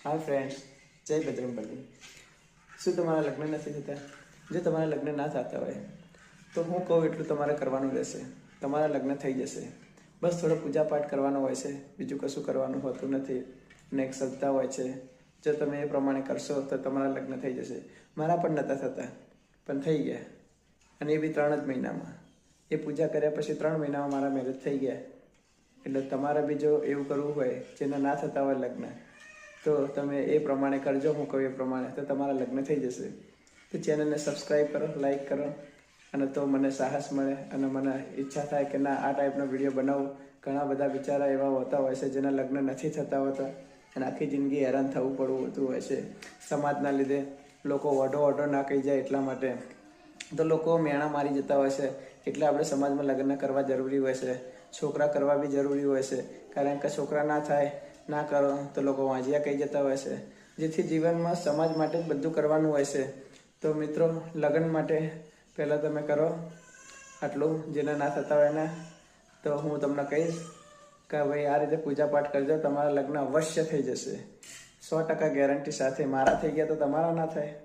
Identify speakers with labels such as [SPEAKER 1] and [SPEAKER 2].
[SPEAKER 1] Hi friends, જય બજરંગબલી। શું તમારા લગ્ન નથી થતા? જો તમારા લગ્ન ના થતા હોય તો હું કહું એટલું તમારે કરવાનું રહેશે। તમારા લગ્ન થઈ જશે। બસ થોડો પૂજાપાઠ કરવાનો હોય છે, બીજું કશું કરવાનું હોતું નથી અને એક શ્રદ્ધા હોય છે। જો તમે એ પ્રમાણે કરશો તો તમારા લગ્ન થઈ જશે। મારા પણ નહોતા થતા, પણ થઈ ગયા, અને એ બી 3 જ મહિનામાં। એ પૂજા કર્યા પછી 3 મહિનામાં મારા મેરેજ થઈ ગયા। એટલે તમારે બી જો એવું કરવું હોય, જેને ના થતા હોય લગ્ન, તો તમે એ પ્રમાણે કરજો, હું કહું એ પ્રમાણે, તો તમારા લગ્ન થઈ જશે। તો ચેનલને સબસ્ક્રાઈબ કરો, લાઈક કરો, અને તો મને સાહસ મળે અને મને ઈચ્છા થાય કે ના, આ ટાઈપનો વિડીયો બનાવું। ઘણા બધા બિચારા એવા હોતા હોય છે જેના લગ્ન નથી થતા હોતા અને આખી જિંદગી હેરાન થવું પડતું હોય છે સમાજના લીધે। લોકો ઓઢો ના કહી જાય એટલા માટે તો લોકો મેણા મારી જતા હોય છે। એટલે આપણે સમાજમાં લગ્ન કરવા જરૂરી હોય છે, છોકરા કરવા બી જરૂરી હોય છે, કારણ કે છોકરા ના થાય, ના કરો તો લોકો વાંજિયા કહી જતા હોય છે। જેથી જીવનમાં સમાજ માટે જ બધું કરવાનું હોય છે। તો મિત્રો, લગ્ન માટે પહેલાં તમે કરો આટલું, જેને ના થતા હોય ને, તો હું તમને કહીશ કે ભાઈ આ રીતે પૂજાપાઠ કરજો, તમારા લગ્ન અવશ્ય થઈ જશે। 100% ગેરંટી સાથે। મારા થઈ ગયા તો તમારા ના થાય?